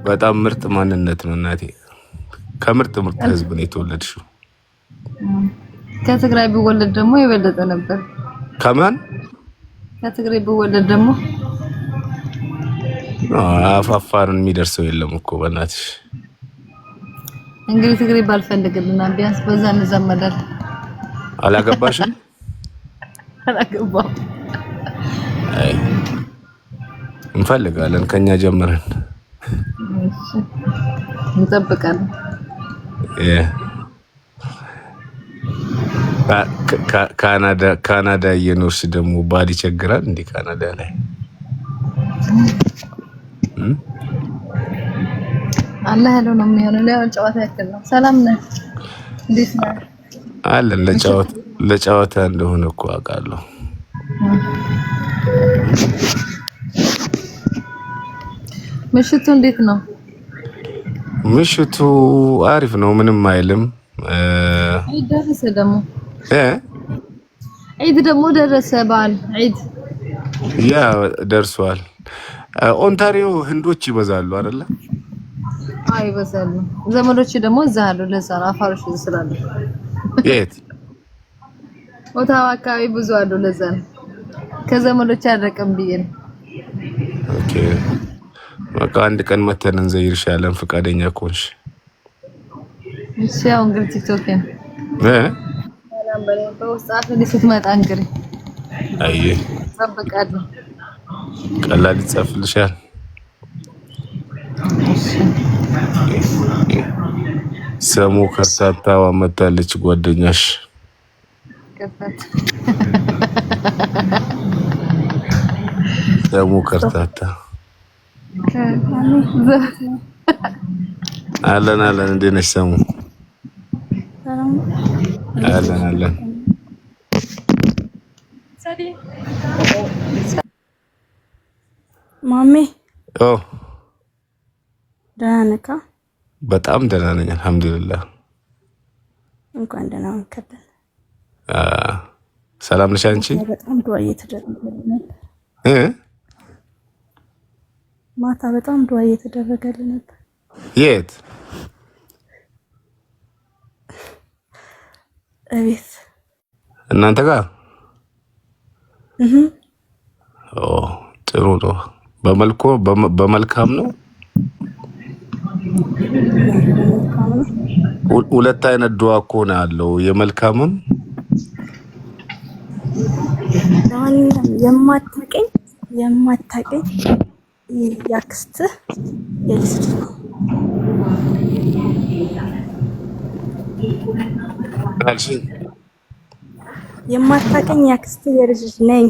በጣም ምርጥ ማንነት ነው እናቴ። ከምርጥ ህዝብ ነው የተወለድሽው። ከትግራይ ቢወለድ ደግሞ የበለጠ ነበር። ከማን ከትግራይ ቢወለድ ደግሞ አፋፋርን የሚደርሰው የለም እኮ በእናትሽ። እንግዲህ ትግሬ ባልፈልግልና ቢያንስ በዛ እንዘመዳለን። አላገባሽም? አላገባም። አይ እንፈልጋለን ከኛ ጀምረን እንጠብቃለን። ካናዳ እየኖርሽ ደግሞ ባል ይቸግራል እንዴ? ካናዳ ላይ አላህ ያለው ነው የሚሆነው። ለጨዋታ ያክል ነው። ሰላም ነህ? እንዴት ነህ? አለን ለጨዋታ እንደሆነ እኮ አውቃለሁ። ምሽቱ እንዴት ነው? ምሽቱ አሪፍ ነው፣ ምንም አይልም። ደረሰ ደግሞ ዒድ ደግሞ ደረሰ። በዓል ዒድ ያ ደርሷል። ኦንታሪዮ ህንዶች ይበዛሉ አይደለ? አይ ይበዛሉ። ዘመዶች ደግሞ እዛ አሉ። ለዛ ነው አፋሮች ስላሉ። የት ኦታዋ አካባቢ ብዙ አሉ። ለዛ ነው ከዘመዶች አልረቅም ብዬ ነው። ኦኬ በቃ አንድ ቀን መተን እንዘይርሻለን ፈቃደኛ ከሆንሽ። እሺ ያው እንግዲህ ቲክቶክ ሰላም በለኝ። በውስጥ አፍልኝ ስትመጣ እንግዲህ አይ ጠብቃለሁ። ቀላል ይጻፍልሻል። ሰሙ ከርታታዋ መታለች ጓደኛሽ። ሰሙ ከርታታ አለን እንዴት ነሽ ሰሙ? አለን ማሜ ደህና ነህ? በጣም ደህና ነኝ አልሐምዱሊላህ። እንኳን ደህና መከበል። ሰላም ነሽ አንቺ? በጣም ዱዓ እየተደረገልኝ ነበር። ማታ በጣም ዱዓ እየተደረገልኝ ነበር። የት? እቤት እናንተ ጋር? ጥሩ ነው። በመልካም ነው። ሁለት አይነት ዱዓ እኮ ነው ያለው፣ የመልካምም የማታውቀኝ ያክስትህ የልጅ ነው። የማታውቀኝ ያክስትህ የልጅ ነኝ።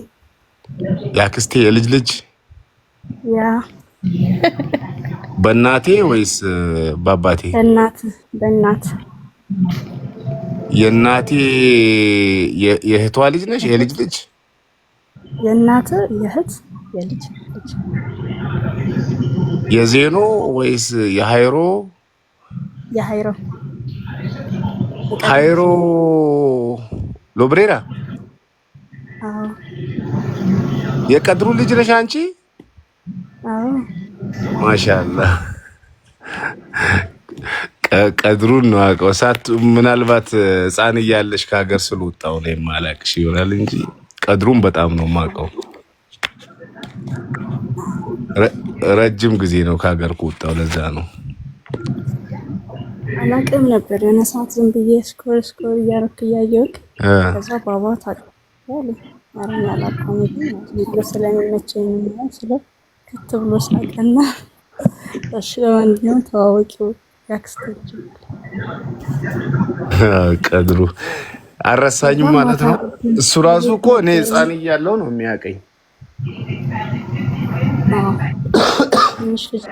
ያክስቴ የልጅ ልጅ? ያ በእናቴ ወይስ በአባቴ? በእናት የእናቴ የእህቷ ልጅ ነሽ? የልጅ ልጅ? የእናት የእህት የልጅ ልጅ። የዜኖ ወይስ የሃይሮ? የሃይሮ ሃይሮ ሎብሬራ? አዎ። የቀድሩ ልጅ ነሽ አንቺ? አዎ። ማሻአላህ ቀድሩን ነው አውቀው። ምናልባት ህፃን እያለሽ ከሀገር ስለወጣሁ ነው የማላቅሽ ይሆናል እንጂ ቀድሩን በጣም ነው የማውቀው። ረጅም ጊዜ ነው ከሀገር ከወጣሁ፣ ለዛ ነው አላውቅም ነበር። የሆነ ሰዓት ዝም ብዬ ስኮር እያደረኩ እያየሁት ከዛ ባባ ታውቃለህ አረኛ አላውቀውም ግን ስለሚመቸኝ ነው ስለው ከት ብሎ ሳቀና እሺ ለማንኛውም ተዋወቂው ያክስቶች ቀድሩ አረሳኝም ማለት ነው። እሱ ራሱ እኮ እኔ ህፃን እያለሁ ነው የሚያውቀኝ። ትንሽ ልጅ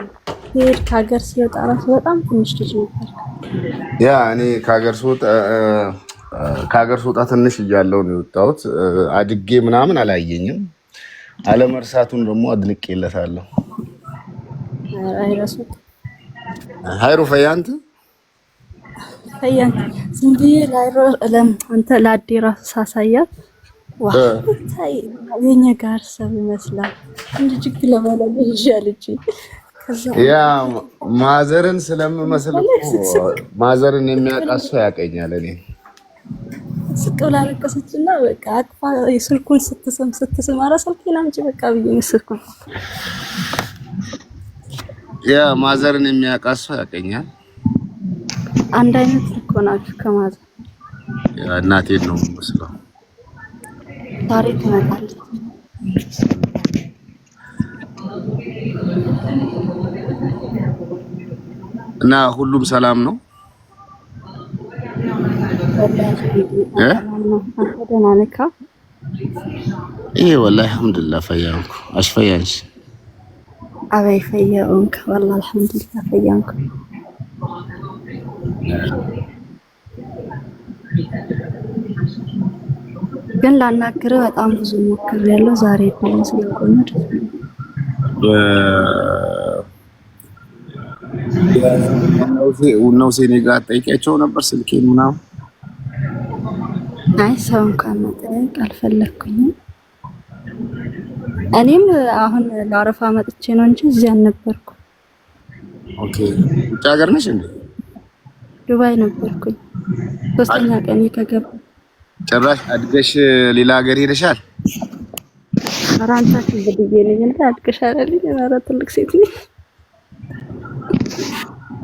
ሄድ ከሀገር ሲወጣ ራሱ በጣም ትንሽ ልጅ ነበር። ያ እኔ ከሀገር ስወጣ ትንሽ እያለሁ ነው የወጣሁት። አድጌ ምናምን አላየኝም። አለመርሳቱን ደግሞ አድንቄለታለሁ። አይረሱ ሃይሮ ፈያንት ዝም ብዬ አንተ ለአዴ ራሱ ሳሳያት የኛ ጋር ሰብ ይመስላል እንጂ ጅግ ለማለት ይሻለች። ያ ማዘርን ስለምመስል እኮ ማዘርን የሚያውቃት ሰው ያውቀኛል። እኔ ስቅ ብላ አለቀሰችና በቃ አቅፋ ስልኩን ስትስም ኧረ ስልኬን አምጪ በቃ ብዬ መስልኩ። ያ ማዘርን የሚያውቃት ሰው ያውቀኛል። አንድ አይነት እኮ ናችሁ ከማዘር። ያ እናቴን ነው የምመስለው። ዛሬ ትመጣለች። እና ሁሉም ሰላም ነው? ደህና ነህ? ይሄ ወላሂ አልሐምዱሊላህ ፈያንኩ አሽፈያንሽ አበይ ፈያንኩ ወላሂ አልሐምዱሊላህ ፈያንኩ። ግን ላናግርህ በጣም ብዙ ሞክሬያለሁ። ዛሬ እድል ስለሆነ ነው ሴኔጋል ጠይቄያቸው ነበር ስልኬን ምናምን። አይ ሰው እንኳን መጠየቅ አልፈለኩኝም። እኔም አሁን ለአረፋ መጥቼ ነው እንጂ እዚህ አልነበርኩ። ኦኬ ውጭ ሀገር ነሽ እንዴ? ዱባይ ነበርኩኝ። 3ኛ ቀን ከገባ ጭራሽ አድገሽ ሌላ ሀገር ሄደሻል? አራንታችሁ በድዬ ነኝ እንዴ? አድገሻል አይደል? ኧረ ትልቅ ሴት ነኝ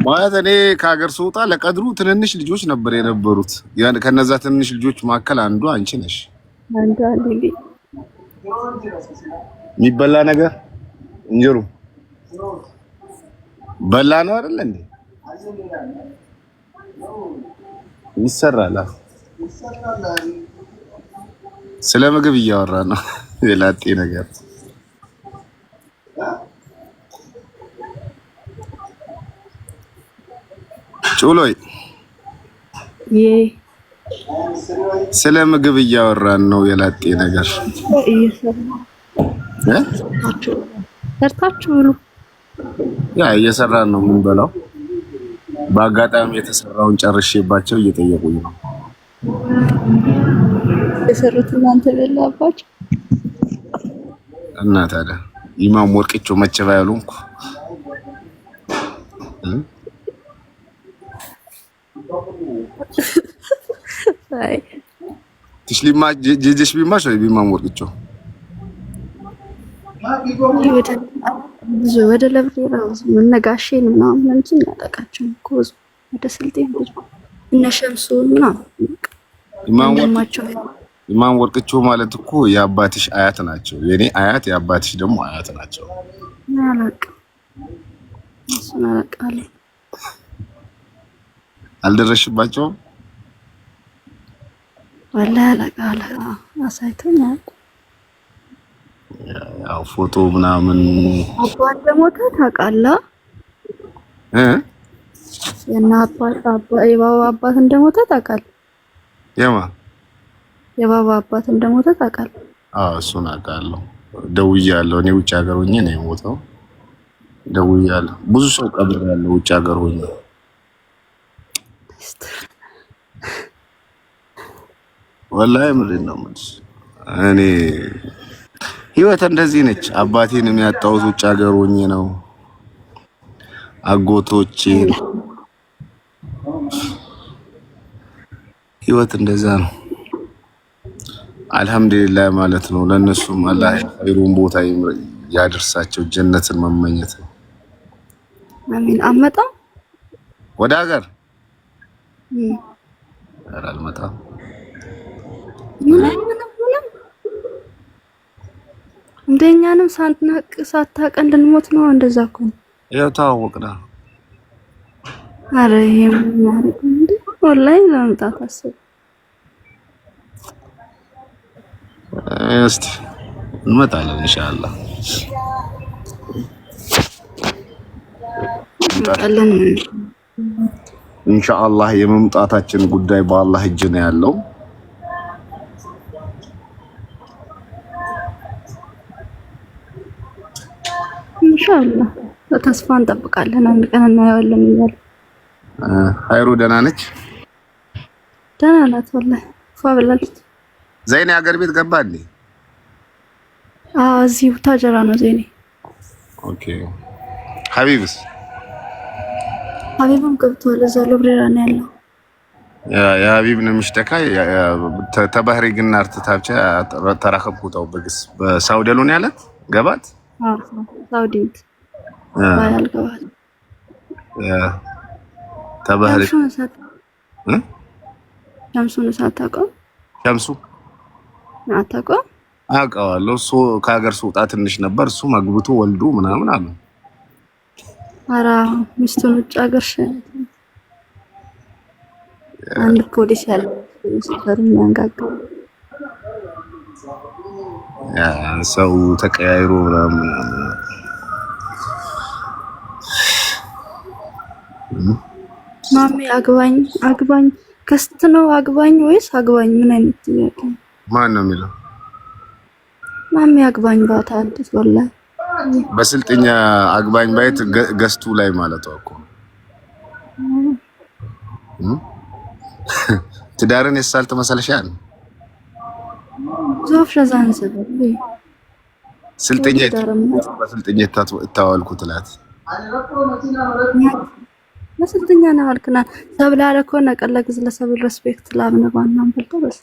ማለት እኔ ከሀገር ስወጣ ለቀድሩ ትንንሽ ልጆች ነበር የነበሩት። ያን ከነዛ ትንንሽ ልጆች መካከል አንዱ አንቺ ነሽ። አንዱ አለኝ የሚበላ ነገር እንጀሩ በላ ነው አይደል እንዴ? ይሰራል። ስለ ምግብ እያወራ ነው የላጤ ነገር። ጩሎይ ስለ ምግብ እያወራን ነው የላጤ ነገር። ሰርታችሁ ብሉ። ያ እየሰራን ነው የምንበላው። በአጋጣሚ የተሰራውን ጨርሼባቸው እየጠየቁኝ ነው። የሰሩት እናንተ በላባችሁ እና ታዲያ ኢማም ወርቅቾ መቼ ባያሉንኩ አይ ትሽሊማ ጄጄሽ ቢማሽ ወይ ቢማም ወርቅቾ ብዙ ወደ ለብሬራ ምነጋሽን ምናምን እንጂ እናጠቃቸው እኮ ወደ ስልጤ ብዙ እነ ሸምሱን ምናምን ኢማም ወርቅቾ ማለት እኮ የአባትሽ አያት ናቸው። የኔ አያት የአባትሽ ደግሞ አያት ናቸው። አላውቅም። አልደረሽባቸውም? ወላሂ አላውቅም። አሳይቶኛል። ያው ፎቶ ምናምን አባ እንደሞተ ታውቃለህ? የና የባባ አባት እንደሞተ ታውቃለህ? የባባ አባት እንደሞተ ታውቃለህ? አዎ እሱን አውቃለሁ። ደውያለሁ። እኔ ውጭ ሀገር ሆኜ ነው የሞተው። ደውያለሁ። ብዙ ሰው ቀብሬያለሁ ውጭ ሀገር ሆኜ። ወላሂ ምንድን ነው የምልሽ እኔ ህይወት እንደዚህ ነች። አባቴን የሚያጣሁት ውጭ ሀገር ሆኜ ነው። አጎቶቼ ህይወት እንደዛ ነው። አልሐምዱሊላህ ማለት ነው። ለነሱም አላህ ኸይሩን ቦታ ያደርሳቸው፣ ጀነትን መመኘት ነው። አሚን። አመጣ ወደ ሀገር አልመጣም። እንደኛንም ሳታውቅ እንድንሞት ነው። እንደዛ እኮ ነው። ያው ተዋወቅና። አረ ይሄም ማለት እንዴ ወላሂ ለምጣት አስብ። እስቲ እንመጣለን ኢንሻአላህ። እንመጣለን ኢንሻአላህ። የመምጣታችን ጉዳይ በአላህ እጅ ነው ያለው። ኢንሻአላህ በተስፋ እንጠብቃለን። አንድ ቀን እናየዋለን እያለ ሀይሩ ደህና ነች? ደህና ናት ወላሂ ፏብላለች። ዘይኔ ሀገር ቤት ገባ እንዴ? እዚሁ ታጀራ ነው ዘይኔ። ኦኬ ሀቢብስ ሀቢብም ገብቷል። እዛ ሎብሬራ ነው ያለው። የሀቢብ ነው ምሽተካ ተባህሪ ግን አርተታብቻ ተራከብኩታው በግስ በሳውዲ ያሉን ያለት ገባት ሳውዲት ባያል ገባት ተባህሪ ሸምሱን ሳታውቀው ሸምሱ አታውቀው? አውቀዋለሁ። እሱ ከሀገር ስወጣ ትንሽ ነበር። እሱ አግብቶ ወልዶ ምናምን አሉ። ኧረ ሚስቱን ውጭ ሀገር ሸኘት። አንድ ፖሊስ ያለ ሰፈሩ የሚያንጋጋው ሰው ተቀያይሮ ምናምን ማሚ አግባኝ ከስት ነው አግባኝ ወይስ አግባኝ? ምን አይነት ጥያቄ? ማን ነው የሚለው? ማሚ አግባኝ ባታ አዲስ ወላሂ በስልጥኛ አግባኝ ባይት ገስቱ ላይ ማለት ነው እኮ ትዳርን የሳል ተመሰለሻል ዞፍ ሸዛን ሰበብ ስልጥኛ በስልጥኛ ታዋልኩ ትላት መስልጥኛ ነው አልከና ሰብላ ለኮነ ቀለግ ስለሰብል ሪስፔክት ላብነ ባናም በልቶ በስ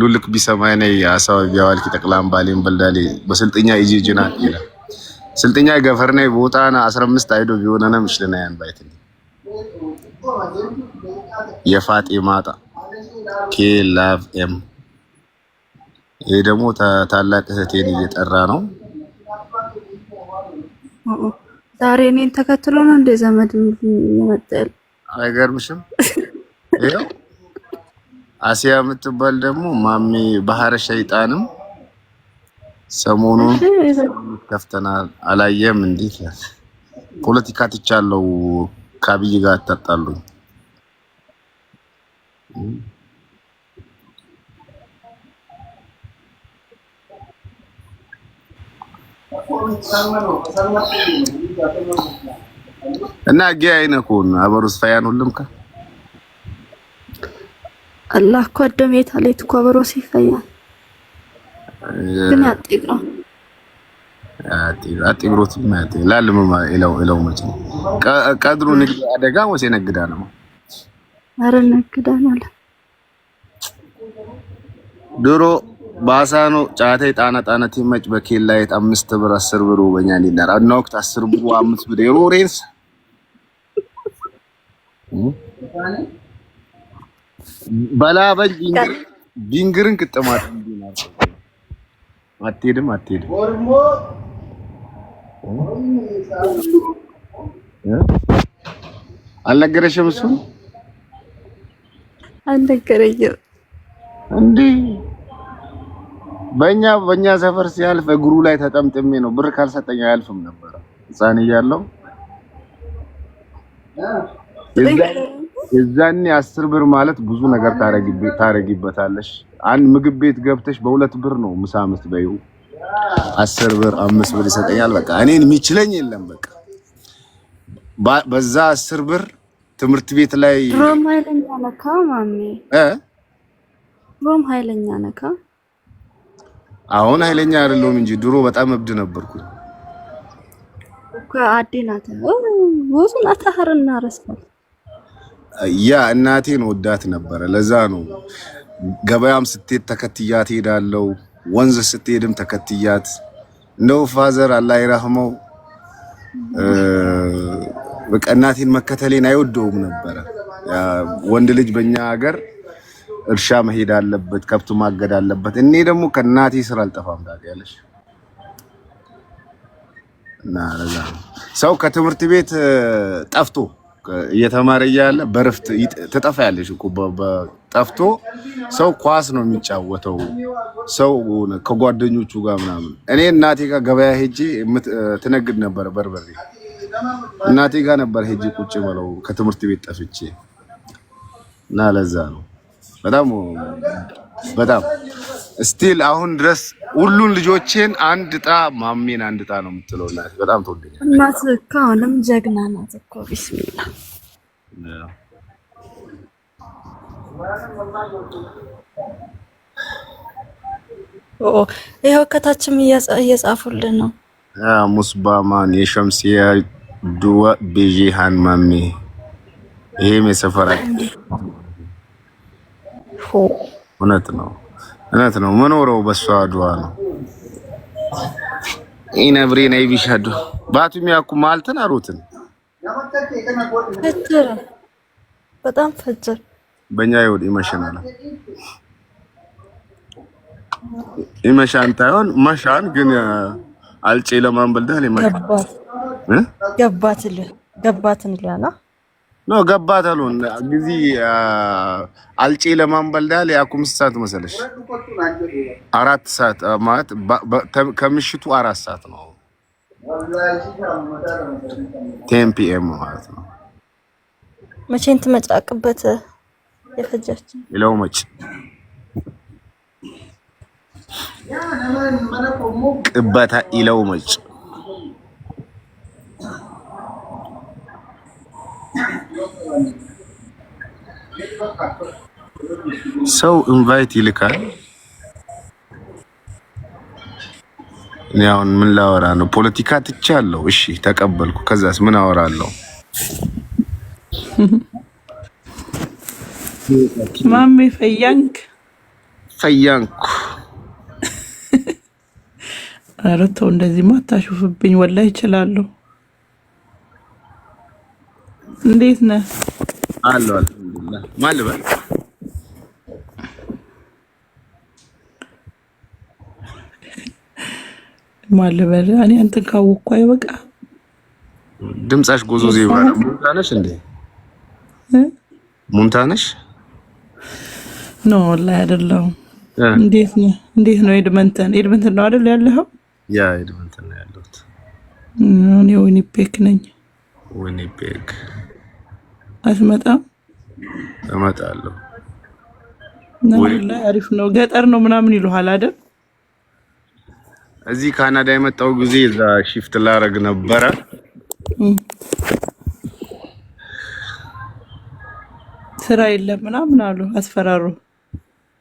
ሉልክ ቢሰማይ ነይ አሳው ቢያዋልኪ ጠቅላም ባሌን በልዳሌ በስልጥኛ ይጂጂና ይላል ስልጥኛ ገፈርኔ ቦታና 15 አይዶ ቢሆነና ምሽለና ያን ባይት የፋጢማጣ ኬ ላቭ ኤም ይሄ ደግሞ ታላቅ እህቴን እየጠራ ነው። ዛሬ እኔን ተከትሎ ነው እንደ ዘመድ የመጣል አይገርምሽም? ይሄው አሲያ የምትባል ደግሞ ማሚ ባህረ ሸይጣንም ሰሞኑን ከፍተናል አላየም። እንዴት ፖለቲካ ትቻለው ከአብይ ጋር ተጣጣሉኝ። እና ጌ አይነኩን አበሩስ ፈያን ሁሉም ከ አላህ ቆደም የታለት ኮበሮ ሲፈያ ግን ያጥቅራ አጥግሮት ማለት ላልም ኢለው መቼ ቀድሩ ንግድ አደጋ ወሴ ነግዳ ነው አረ ነግዳ ነው ድሮ ባሳኖ ጫቴ ጣና ትመጭ በኬላይት 5 ብር 10 ብር ወበኛን ይላል አና ወቅት 10 ብር 5 ብር የሮሬንስ ባላ ቢንግርን ቅጥማት እንዲናል አትሄድም አልነገረሽም እሱ አልነገረኝም እንዴ በእኛ ሰፈር ሲያልፍ እግሩ ላይ ተጠምጥሜ ነው ብር ካልሰጠኝ አያልፍም ነበር ህፃን እያለሁ የዛኔ 10 ብር ማለት ብዙ ነገር ታረጊበታለሽ አንድ ምግብ ቤት ገብተሽ በ2 ብር ነው ምሳ የምትበይው 10 ብር 5 ብር ይሰጠኛል በቃ እኔን የሚችለኝ የለም በቃ በዛ 10 ብር ትምህርት ቤት ላይ ሮም ኃይለኛ ነካ ማሚ ሮም ኃይለኛ ነካ አሁን ኃይለኛ አይደለም እንጂ ድሮ በጣም እብድ ነበርኩ እኮ አዲናተ ወሱን አታህርና ረስከል ያ እናቴን ወዳት ነበር ለዛ ነው ገበያም ስትሄድ ተከትያት ሄዳለው ወንዝ ስትሄድም ተከትያት ነው ፋዘር አላህ ይራህመው በቃ እናቴን መከተሌን አይወደውም ነበር ወንድ ልጅ በእኛ ሀገር እርሻ መሄድ አለበት ከብቱ ማገድ አለበት እኔ ደግሞ ከናቴ ስራ አልጠፋም ታዲያለሽ እና ለዛ ሰው ከትምህርት ቤት ጠፍቶ እየተማረ ያለ በረፍት ተጠፋያለሽ እኮ ጠፍቶ ሰው ኳስ ነው የሚጫወተው ሰው ከጓደኞቹ ጋር ምናምን እኔ እናቴ ጋር ገበያ ሄጄ ትነግድ ነበር በርበሬ እናቴ ጋር ነበር ሄጄ ቁጭ ብለው ከትምህርት ቤት ጠፍቼ እና ለዛ ነው በጣም ስቲል አሁን ድረስ ሁሉን ልጆቼን አንድ ጣ ማሜን አንድ ጣ ነው የምትለውላት በጣም ተወደኛለች እናት ካንም ጀግና ናት እኮ ቢስሚላህ ይሄው ከታችም እየጻፉልን ነው ሙስባማን የሸምሲያ ዱዋ ቤጂሃን ማሚ ይሄም የሰፈራችን እውነት ነው መኖረው በሷ ዱዋ ነው ኢነብሬ ናይ ቢሻዱ ባቱም ያኩ ማልተን አሩትን ፈጀር በጣም ፈጀር በእኛ ይወድ ይመሸናል ይመሻን ታዩን መሻን ግን አልጬ ለማንበልዳል ይመሻል ገባትን ለና ነው ገባታሉን ግዚ አልጬ ለማንበልዳል ያኩም ሰዓት መሰለሽ 4 ሰዓት ማለት ከምሽቱ 4 ሰዓት ነው 10 PM ማለት ነው መቼን ትመጫቅበት የፈጃች ይለው መጭ ቅበታ ይለው መጭ ሰው ኢንቫይት ይልካል ያውን ምን ላወራ ነው ፖለቲካ ትቻለው እሺ ተቀበልኩ ከዛስ ምን አወራለሁ ማሜ ፈያንክ አረቶ እንደዚህ ማታሹፍብኝ ወላሂ ይችላልው እንዴት ነህ አለው አልሐምዱሊላህ ማልበል እኔ አንተን ካወቅኩ አይበቃ ድምጻሽ ጎዞ ዜባ ሙንታነሽ እንዴ ሙንታነሽ ነው ወላሂ አይደለም እንዴት ነው ኤድመንተን ነው አይደል ያለኸው ያ ኤድመንተን ነው ያለሁት እኔ ዊኒፔግ ነኝ ዊኒፔግ አትመጣም እመጣለሁ ወላሂ አሪፍ ነው ገጠር ነው ምናምን ይሉሃል አይደል እዚህ ካናዳ የመጣው ጊዜ እዛ ሺፍት ላረግ ነበረ ስራ የለም ምናምን አሉ አስፈራሩ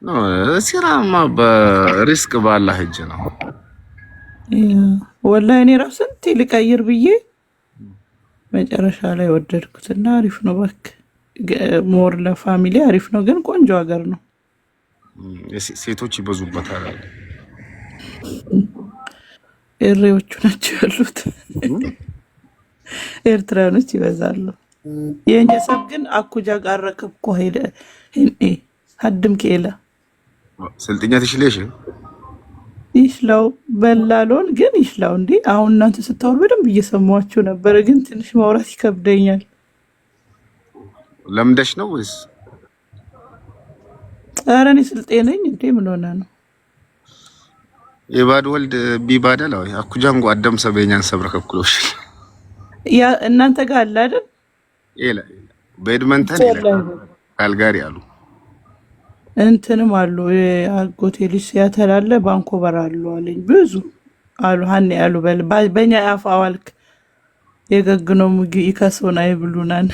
ነው ስራማ በሪስክ ባላ ሄጅ ነው ወላሂ እኔ ራሱ እንት ልቀይር ብዬ መጨረሻ ላይ ወደድኩትና አሪፍ ነው በክ ሞር ለፋሚሊ አሪፍ ነው ግን ቆንጆ ሀገር ነው ሴቶች ይበዙበታል ኤሬዎቹ ናቸው ያሉት ኤርትራኖች ይበዛሉ የኛ ሰብ ግን አኩጃ ጋር ረከብኩ ሄደ ሀድም ከሌላ ስልጥኛ ትሽለሽ ይሽላው በላሎን ግን ይሽላው እንዴ አሁን እናንተ ስታወሩ በደንብ እየሰማችሁ ነበር ግን ትንሽ ማውራት ይከብደኛል ለምደሽ ነው ወይስ አረኔ ስልጤ ነኝ እንዴ ምን ሆነ ነው የባድ ወልድ ቢባደል ወይ አኩጃንጎ አደም ሰበኛን ሰብረከኩሎሽ ያ እናንተ ጋር አለ አይደል ኤላ በኤድመንተን ካልጋሪ አሉ እንትንም አሉ አጎቴ ልጅ ያተላለ ባንኮበር አሉ አለኝ ብዙ አሉ ሀኔ አሉ በእኛ አፋዋልክ የገግነው ሙጊ ይከሶና ይብሉናን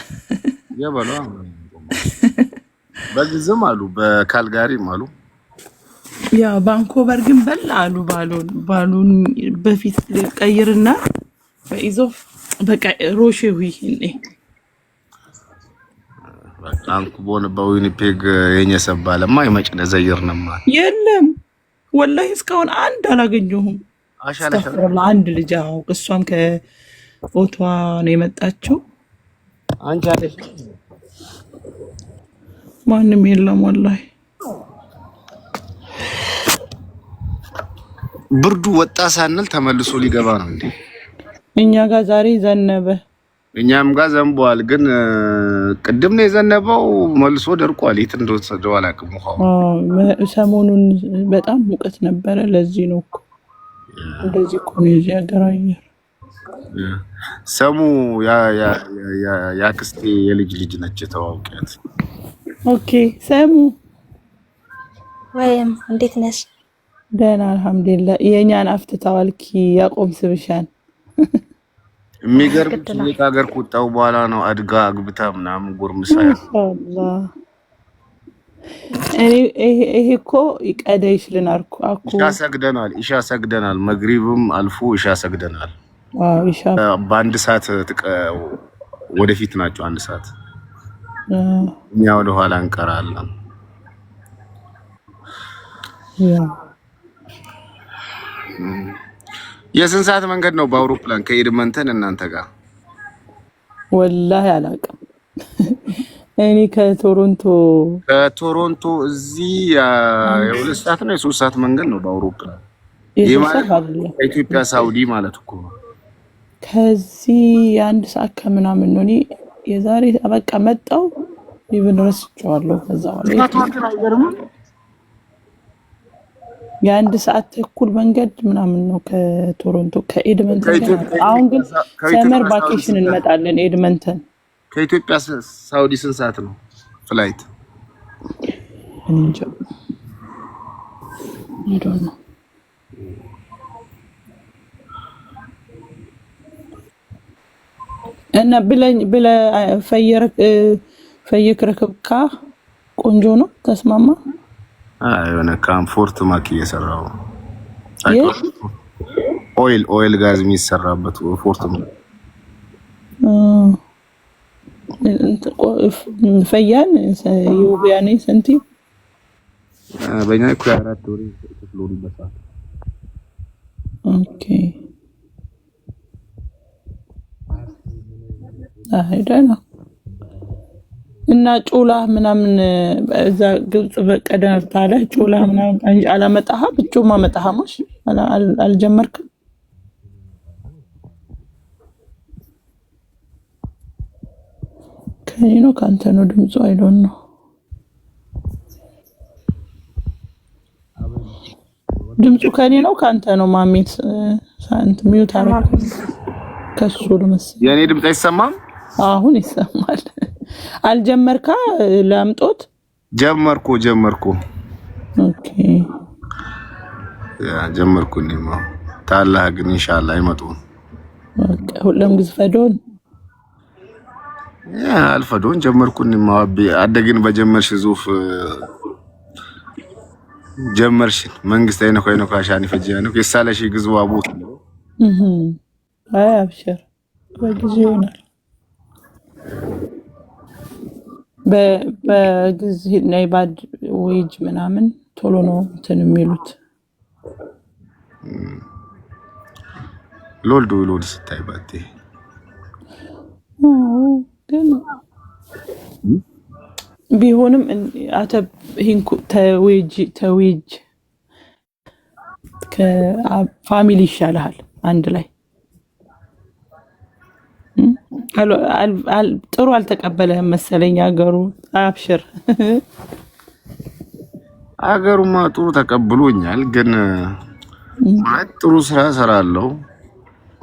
ያባላ በግዝም አሉ በካልጋሪም አሉ ያ ባንኮበር ግን በላ አሉ ባሉን በፊት ቀይርና በኢዞፍ በቃ ሮሼዊ እኔ አንኩ ቦን በዊኒፔግ የኛሰባለማ የመጭነ ዘይርነማ የለም ወላሂ እስካሁን አንድ አላገኘሁም አሻላሻ አንድ ልጅ አው እሷም ከፎቷ ነው የመጣችው አንቺ አለሽ ማንንም የለም ወላሂ ብርዱ ወጣ ሳንል ተመልሶ ሊገባ ነው እንዴ እኛ ጋር ዛሬ ዘነበ እኛም ጋር ዘንቧል ግን ቅድም ነው የዘነበው መልሶ ደርቋል የት እንደወሰደው አላውቅም ሰሞኑን በጣም ሙቀት ነበረ ለዚህ ነው እኮ እንደዚህ እኮ ነው እዚህ ሀገር አየር ሰሙ ያክስቴ የልጅ ነች ተዋውቂያት ኦኬ ሰሙ ወይም እንዴት ነሽ ደህና አልሐምዱሊላህ የኛን አፍትታዋልኪ ያቆም ስብሻን የሚገርም ትልቅ ሀገር ከወጣው በኋላ ነው አድጋ አግብታ ምናምን ጎርምሳ አላህ ይሄ እኮ ይቀደይሽ ልናርኩ አኩ ኢሻ ሰግደናል። መግሪብም አልፎ ኢሻ ሰግደናል። ኢሻ በአንድ ሰዓት ወደፊት ናቸው። አንድ ሰዓት እኛ ወደ ኋላ እንቀራለን። የስንት ሰዓት መንገድ ነው በአውሮፕላን ከኤድመንተን እናንተ ጋር? ወላሂ አላውቅም። እኔ ከቶሮንቶ እዚህ የ2 ሰዓት ነው የ3 ሰዓት መንገድ ነው በአውሮፕላን። ከኢትዮጵያ ሳውዲ ማለት እኮ ነው። ከዚህ የ1 ሰዓት ከምናምን ነው። እኔ የዛሬ በቃ መጣው ኢቭን ረስቼዋለሁ። ከዛ የ1 ሰዓት ተኩል መንገድ ምናምን ነው ከቶሮንቶ ከኤድመንተን። አሁን ግን ሰመር ቫኬሽን እንመጣለን ኤድመንተን። ከኢትዮጵያ ሳውዲ ስንት ሰዓት ነው ፍላይት? እንጃ ነው እና ብለ ፈየክ ረከብካ ቆንጆ ነው። ተስማማ። የሆነ ካምፎርት ማክ እየሰራው ኦይል ጋዝ የሚሰራበት ፎርት ፈያን የውቢያኔ ሰንቲ በእኛ እኮ 4 ወር ተፍሎሪ በሰዓት። ኦኬ አይደና እና ጩላ ምናምን እዛ ግብጽ በቀደም ታለ ጩላ ምናምን አላመጣሃ ብቻማ መጣሃማሽ አልጀመርክም? ከኔ ነው ካንተ ነው ድምፁ? አይዶን ነው ድምፁ ከኔ ነው ካንተ ነው? ማሚት ሳንት ሚውት አረኩ ከሱ ለምሳሌ የኔ ድምጽ አይሰማም? አሁን ይሰማል። አልጀመርካ? ላምጦት ጀመርኩ። ኦኬ ጀመርኩ። እኔማ ታላህ ግን ኢንሻአላህ አይመጡም። ኦኬ ሁሉም ግዝ ፈዶን አልፈዶን ጀመርኩ። እኔማ አደግን በጀመርሽ ዙፍ ጀመርሽ መንግስት አይነው ካሻኒ ፈጂያ ነው ከሳለሽ ግዝው አቦት አብሽር በጊዜ ይሆናል። በጊዜ ናይ ባድ ዌጅ ምናምን ቶሎ ነው እንትን የሚሉት። ሎልድ ስታይ ባቴ ግን ቢሆንም አተ ሂንኩ ተዌጅ ከፋሚሊ ይሻላል አንድ ላይ ጥሩ አልተቀበለህም መሰለኝ አገሩ። አብሽር አገሩማ ጥሩ ተቀብሎኛል፣ ግን ጥሩ ስራ ሰራለው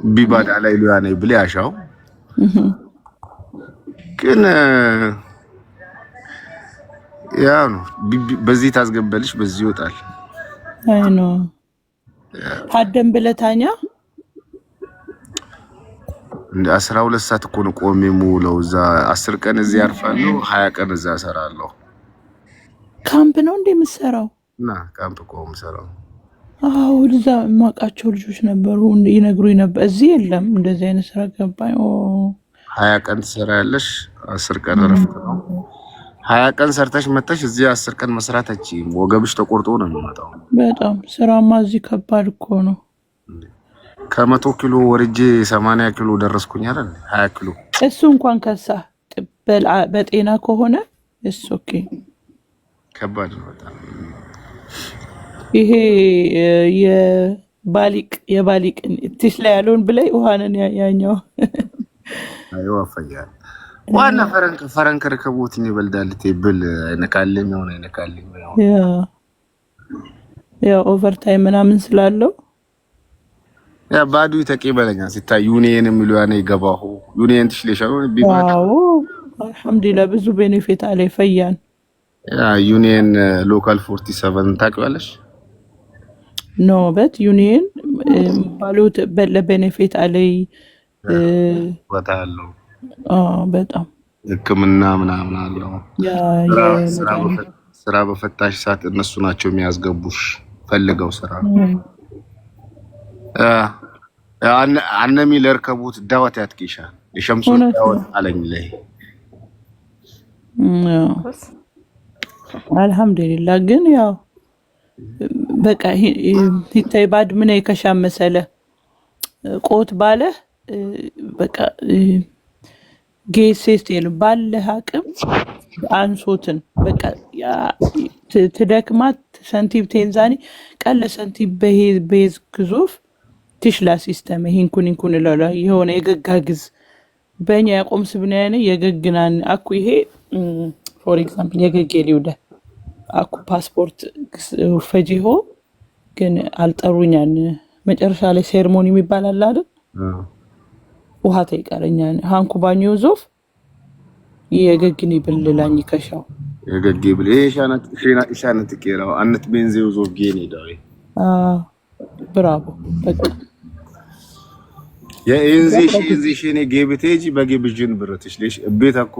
ቢባዳ ላይ ሉያኔ ብለ ያሻው ግን ያው ነው በዚህ ታስገበልሽ በዚህ ይወጣል። አይ ነው ታደም ብለታኛ እንደ 12 ሰዓት እኮ ነው ቆሜ ሙለው እዛ 10 ቀን እዚህ ያርፋለሁ፣ 20 ቀን እዛ ሰራለሁ። ካምፕ ነው እንደምሰራው እና ካምፕ ቆም ሰራው። አዎ እዛ ማቃቸው ልጆች ነበሩ ይነግሩኝ ነበር። እዚህ የለም እንደዚህ አይነት ስራ ገባኝ። 20 ቀን ትሰራያለሽ፣ 10 ቀን ረፍት ነው። 20 ቀን ሰርተሽ መተሽ እዚህ 10 ቀን መስራት ወገብሽ ተቆርጦ ነው የሚመጣው። በጣም ስራማ እዚህ ከባድ እኮ ነው። ከ100 ኪሎ ወርጄ 80 ኪሎ ደረስኩኝ አይደል? 20 ኪሎ እሱ እንኳን ከሳ በጤና ከሆነ እሱ ኦኬ። ከባድ ነው በጣም ይሄ የባሊቅን እትሽ ላይ ያለውን ብላይ ውሃንን ያኛው አይዋ ፈያ ዋና ፈረንከ ረከቦትን ይበልዳልት ይብል አይነካልኝ ነው አይነካልኝ ነው ያ ኦቨርታይም ምናምን ስላለው ያ ባዱ ተቀበለኛ ሲታይ ዩኒየን የሚሉ ያኔ ይገባሁ ዩኒየን ትሽለሻው ቢባል አዎ አልহামዱሊላህ ብዙ ቤኔፊት አለ ፈያን ያ ዩኒየን ሎካል 47 ታውቂዋለሽ? ኖ በት ዩኒየን ባሉት በቤኔፊት አለ ወታለው በጣም ህክምና ምናምን አለው። ስራ በፈታሽ ሰዓት እነሱ ናቸው የሚያስገቡሽ ፈልገው ስራ አነሚ ለርከቡት ዳዋት ያትቂሻ የሸምሱ ዳዋት አለኝ ላይ አልহামዱሊላህ ግን ያው በቃ ይታይ ባድ ምን ይከሻመሰለ ቆት ባለ በቃ ጌሴስ ይል ባለ አቅም አንሶትን በቃ ትደክማት ሰንቲም ቴንዛኒ ቀለ ሰንቲም በሄዝ ግዙፍ ትሽላ ሲስተም ይንኩን ለላ የሆነ የገጋግዝ በእኛ ያቆም ስብናያነ የገግናን አኩ ይሄ ፎር ኤግዛምፕል የገጌ ሊውደ አኩ ፓስፖርት ፈጂሆ ግን አልጠሩኛን መጨረሻ ላይ ሴሬሞኒ የሚባል አለ አይደል ውሃ ተይቀረኛን ሃንኩ ባኞ ዞፍ የገግኒ ብልላኝ ከሻው የገጌ ብለ ሻናት ከራው አንት ቤንዜው ዞፍ ጌኒ ዳዊ ብራቮ በቃ የኢንዚሽን ጌብቴጂ በጌብጅን ብረትሽ ለሽ ቤታኮ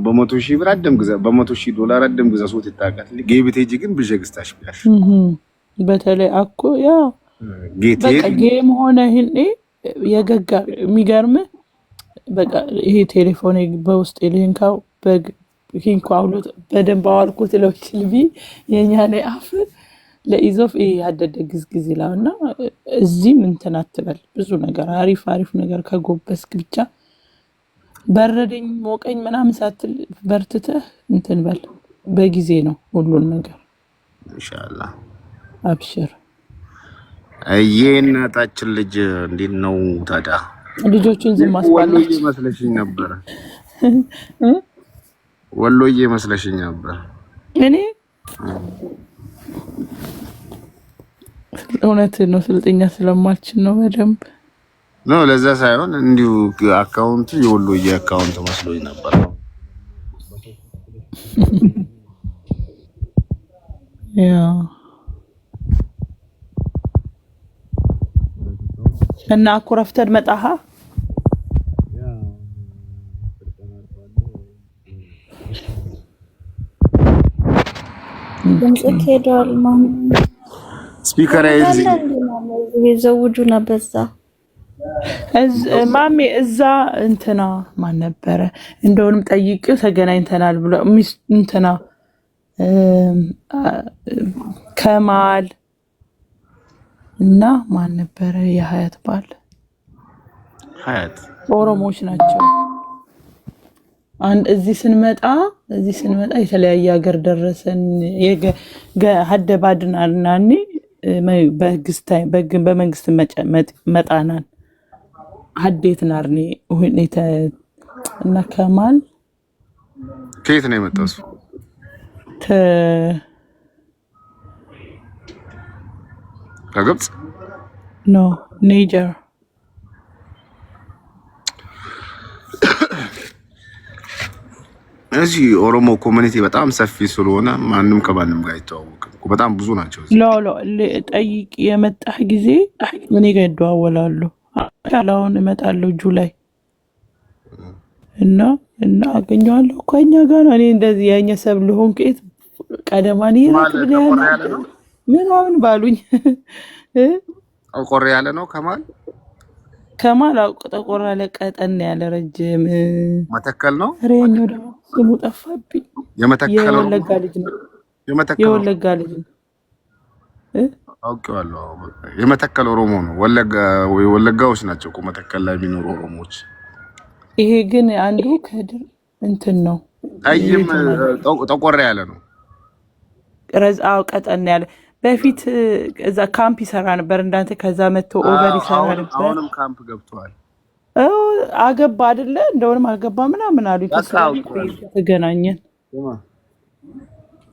በ100,000 ብር አደም ግዛ በ100,000 አደም ግዛ ሶት ይታቃት ጌብቴጂ ግን ብጀግስታሽ ቢያሽ በተለይ አኮ ያ በቃ ጌም ሆነ ህኔ የገጋ የሚገርም በቃ ይሄ ቴሌፎን በውስጥ ሊንካው በሂንኩ አውሎት በደንብ አዋልኩት ለውችልቢ የኛ ላይ አፍ ለኢዞፍ ያደደ ግዝግዝ ይላልና እዚህም እንትን አትበል ብዙ ነገር አሪፍ ነገር ከጎበስክ ብቻ በረደኝ ሞቀኝ ምናምን ሳትል በርትተህ እንትን በል በጊዜ ነው ሁሉን ነገር ኢንሻአላህ አብሽር የእናታችን ልጅ እንዴት ነው ታዲያ ልጆቹን ዝም ማስባለች መስለሽኝ ነበር ወሎዬ መስለሽኝ ነበር እኔ እውነት ነው ስልጥኛ ስለማልችል ነው በደንብ ነው ለዛ ሳይሆን እንዲሁ አካውንቱ የወሎዬ አካውንት መስሎኝ ነበር ያ እና አኩረፍተድ መጣሃ ድምጽ ሄዷል ማን ስፒከር ዘውጁ ነበዛ ማሜ እዛ እንትና ማን ነበረ እንደውንም ጠይቄው ተገናኝተናል ብሎ እንትና ከማል እና ማን ነበረ የሀያት ባል ሀያት ኦሮሞች ናቸው አንድ እዚህ ስንመጣ የተለያየ ሀገር ደረሰን ሀደባድናልናኒ በመንግስት መጣናን ሀዴት ናርኔ ሁኔታ እና ከማል ከየት ነው የመጣው እሱ ከግብጽ ኖ ኒጀር እዚህ ኦሮሞ ኮሚኒቲ በጣም ሰፊ ስለሆነ ማንንም ከማንም ጋር ይተዋወቃል በጣም ብዙ ናቸው ሎ ጠይቅ የመጣህ ጊዜ እኔ ጋር ይደዋወላሉ አላውን እመጣለሁ ጁላይ እና አገኘዋለሁ ከኛ ጋር ነው እኔ እንደዚህ ያኛ ሰብ ልሆን ከት ቀደማኒ ይራክብኛል ምናምን ባሉኝ ቆሬ ያለ ነው ከማል ጠቆር ያለ ቀጠን ያለ ረጅም መተከል ነው ረኛው ደግሞ ስሙ ጠፋብኝ የመተከል የወለጋ ልጅ ነው አውቀዋለሁ የመተከል ኦሮሞ ነው ወለጋዎች ናቸው እኮ መተከል ላይ የሚኖሩ ኦሮሞዎች ይሄ ግን አንዱ ከድር እንትን ነው አይም ጠቆር ያለ ነው ረዛው ቀጠን ያለ በፊት እዛ ካምፕ ይሰራ ነበር እንዳንተ ከዛ መጥቶ ኦቨር ይሰራ ነበር አሁንም ካምፕ ገብቷል አገባ አይደለ እንደውንም አገባ ምናምን አሉ ተገናኘን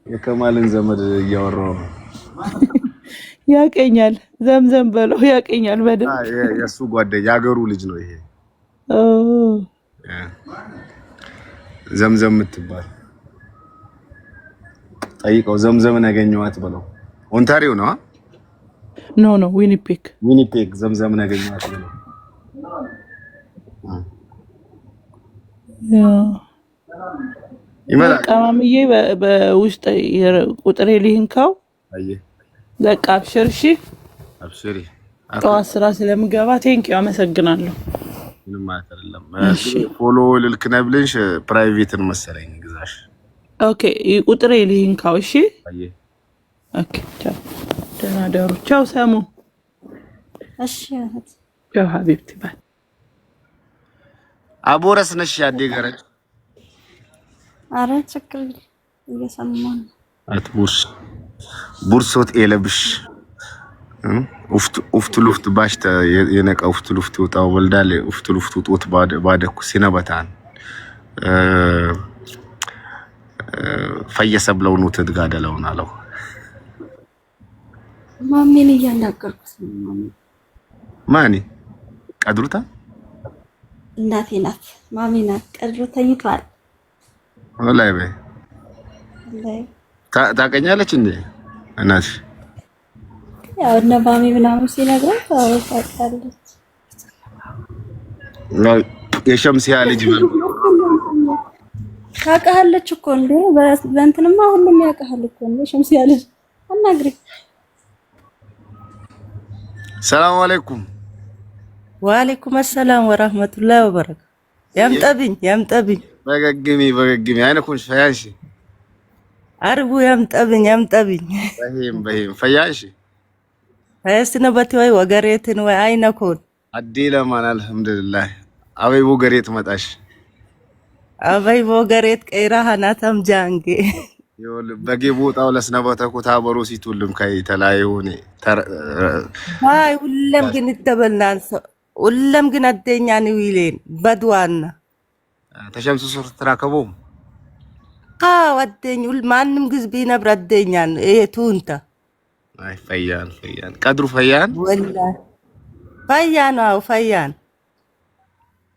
የከማልን ዘመድ እያወራው ነው ያቀኛል ዘምዘም በለው ያቀኛል በደንብ የሱ ጓደኛ ያገሩ ልጅ ነው ይሄ ዘምዘም የምትባል ጠይቀው ዘምዘምን ያገኘዋት በለው ኦንታሪዮ ነው ኖ ዊኒፔግ ዘምዘምን ያገኘዋት በለው ይመጣል። ቀማምዬ በውስጥ ቁጥሬ ሊንካው በቃ አብሽር። እሺ አብሽሪ። ጠዋት ስራ ስለምገባ ቴንኪው አመሰግናለሁ። ምንም አይደለም። ፎሎ ልልክ ነብልሽ ፕራይቬትን መሰለኝ ግዛሽ። ኦኬ ቁጥሬ ሊንካው። እሺ ኦኬ ቻው፣ ደህና ደሩ። ቻው ሰሙ። እሺ ቻው ሀቢብቲ ባይ። አቦረስ ነሽ ያዴ ገረድ። አረ ችግር እየሰማን አትቡርስ ቡርሶት ኤለብሽ ኡፍቱ ሉፍት ባሽተ የነቀ ኡፍቱ ሉፍት ወጣው ወልዳለ ኡፍቱ ሉፍት ወጣት ባደኩ ሲነበታን ፈየሰብለው ነው ተድጋደለውን አለው። ማሚን እያናገርኩት ነው። ማኒ ቀድሩታ እናቴ ናት። ማሚ ናት። ቀድሩ ተኝቷል። ወላሂ በይ ታቀኛለች እንዴ እናትሽ? ያው እነ ማሚ ምናምን ሲነግራት ታውቃለች። ነው የሸምሲያ ልጅ ነው ታውቃለች እኮ እንዴ። በእንትንማ ሁሉም ያውቃል እኮ እንዴ። ሸምሲያ ልጅ አናግሪ። ሰላም አለይኩም። ወአለይኩም ሰላም ወራህመቱላሂ ወበረካቱ። ያምጠብኝ በገግሚ አይነኩንሽ ፈያንሽ አርቡ ያምጠብኝ በሂም ፈያንሽ ፈያስነበቲ ወይ ወገሬትን ወይ አይነኩን አዲለማን አልሐምዱሊላህ አበይ ወገሬት መጣሽ አበይ ወገሬት ቀይራሃናተም ጃንጌ ይወል በጌ ቦታው ለስነበተኩ ታበሩ ሲቱልም ካይ ተላዩኒ አይ ሁለም ግን ተበልናል ሁለም ግን አደኛን ዊሌን በድዋና ተሸምሱ ሱር ተራከቦም ወደኝ ማንም ግዝቢ ነብር አደኛን ቱንታ አይ ፈያን ቀድሩ ፈያን ወላሂ ፈያን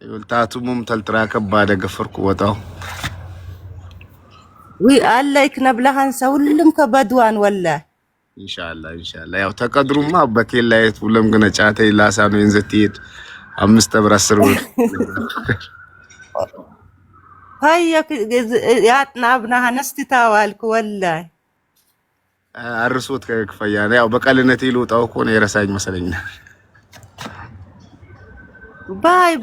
ይወልታቱሙም ተልትራከብ ባደ ገፈርኩ ወጣው አላይክ ነብለሃን ሰውልም ከበድዋን ወላሂ ኢንሻአላህ ያው ተቀድሩማ በኬላየት ሁለም ግን ጫቴ ላሳኑ እንዘትይት 5 ብር 10 ብር ሃይክ ያጥናብና ነስተታዋልኩ ወላሂ አርሶት ከክፈያ ያው በቀልነቴ ልውጣው እኮ ነው የረሳኝ መሰለኝ። ባይ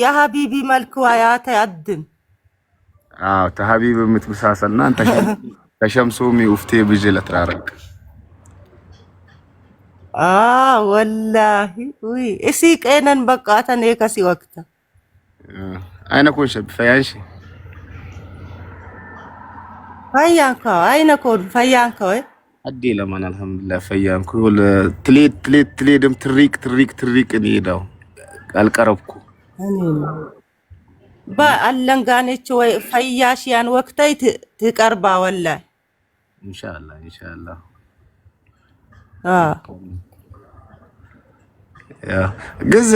ያ ሀቢቢ መልኩ አያተ አድም ተሀቢብ የምትመሳሰልና አንተ ከሸምሱሚ ኡፍቴ ብጅ ለተራረቅ ወላሂ እሲ ቀነን በቃተን ከሲ ወቅት አይነኮን ሸብ ፈያንሽ ፈያንካ ወይ አዲ ለማን አልሐምዱሊላህ ፈያንኩ ወለ ትሌድም ትሪቅ ነው አልቀረብኩ በአለንጋኔች ወይ ፈያሽያን ወቅታይ ትቀርባ ወላሂ ኢንሻአላህ ግዝ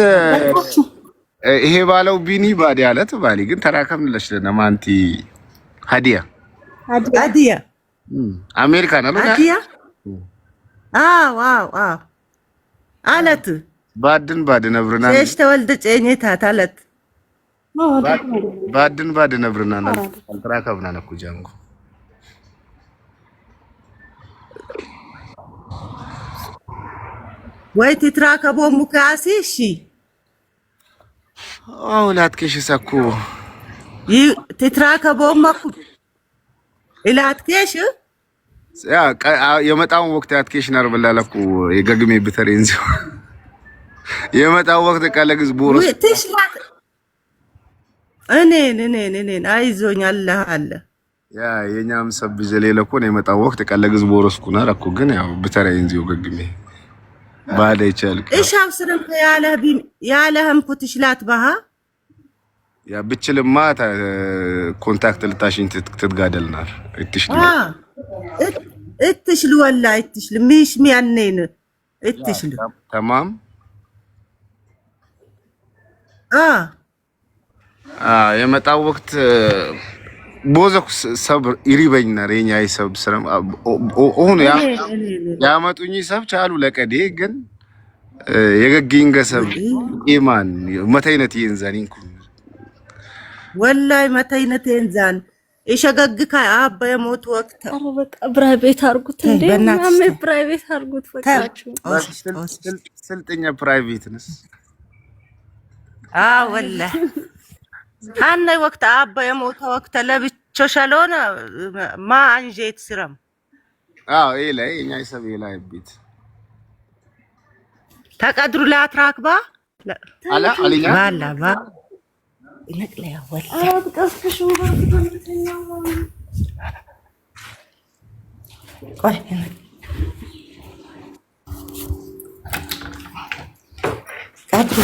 ይሄ ባለው ቢኒ ባዲ አለት ባሊ ግን ተራከምልሽ ለማንቲ ሀዲያ አሜሪካ ነው ሀዲያ ዋው አለት ባድ ነብርና እሺ ተወልደ ጨኝታ ታለት ባድ ነብርና ተራከምና ነኩ ጃንጎ ወይ ትትራከቦ ሙካሲ እሺ አውላትከሽ ሰኩ ትትራከቦ ማኩ ኢላትከሽ ያ የመጣው ወቅት አትከሽ ነር በላለኩ የገግሜ ብተሬንዚ የመጣው ወቅት ቀለግዝ ቦሮስ ትሽላት እኔን አይዞኝ አላህ አለ ያ የኛም ሰብ ጀሌለኮ ነው የመጣው ወቅት ቀለግዝ ቦሮስኩ ነርኩ ግን ያው ብተሬንዚ ገግሜ ባለ ይቻልክ እሻው ስለም ያለህም ኩትሽላት ባሃ ያ ብችልማ ኮንታክት ልታሽኝ ትትጋደልናል እትሽል ወላሂ እትሽል ሚሽ ሚያነን እትሽል ተማም የመጣው ወቅት ቦዘኩ ሰብር ይሪበኝና የኛ ይሰብ ሰላም ኦሆነ ያመጡኝ ሰብ ቻሉ ለቀዴ ግን የገግኝ ገሰብ ኢማን መተይነት ይንዛኒንኩ ወላሂ መተይነት ይንዛን ይሸገግካ አባ የሞት ወቅት ኧረ በቃ ፕራይቬት አድርጉት እንዴ ማሜ ፕራይቬት አድርጉት በቃችሁ ስልጥኛ ፕራይቬትነስ ወላሂ አና ወቅት አባ የሞት ወቅት ለብቻ ሻሎና ማ አንጀት ስራም ይሄ ላይ እኛ ይሰብ ላይ ቤት ተቀድሩ ላትራክባ አላ አለኛ ባላባ ነቅለያ ወላ አብቀስከሽ ወርተኛው ቆይ ቀድሩ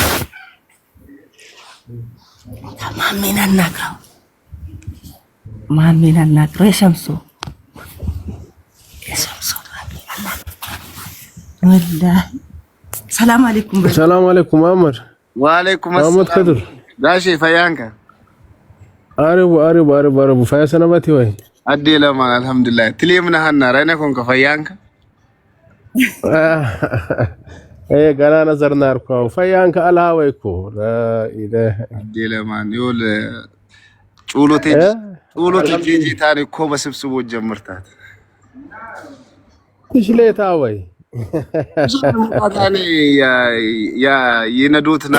ማሜን አናግረው የሸምሱ ወላሂ ሰላም አለይኩም ሰላም አለይኩም አመር ወአለይኩም አመት ከድር ዳሼ ፈያንከ አረቡ ፈያሰነበት ወይ አዴ ለማን አልহামዱሊላህ ትሌምናህና ረነኮን ከፈያንከ ገና ነዘርና አርኳው ፈያንከ አልሃወይኮ ለኢላህ አዴ ለማን ይወል ጩሎቴ ጂጂታን እኮ በስብስቦ ጀምርታት ትሽሌታ ወይ ባታኔ የነዶትና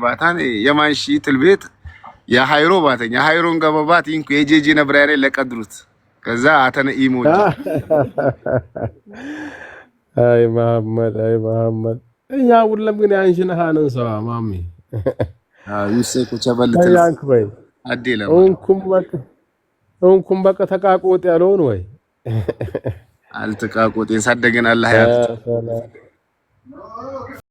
ባታኔ የማንሺ ትልቤት የሃይሮ ባተኛ ሃይሮን ገባባት ኢንኩ የጂጂ ነብራሬ ለቀድሩት ከዛ አተነ ኢሞጂ አይ መሐመድ እኛ ሁሉም ግን ያንሽነሃንን ሰው ማሚ ይሰኩ ቸበልት ያንክ በይ አዴለ እንኩም በቃ ተቃቆጥ ያለውን ወይ አልተቃቆጤን ሳደገን አላህ ያፍ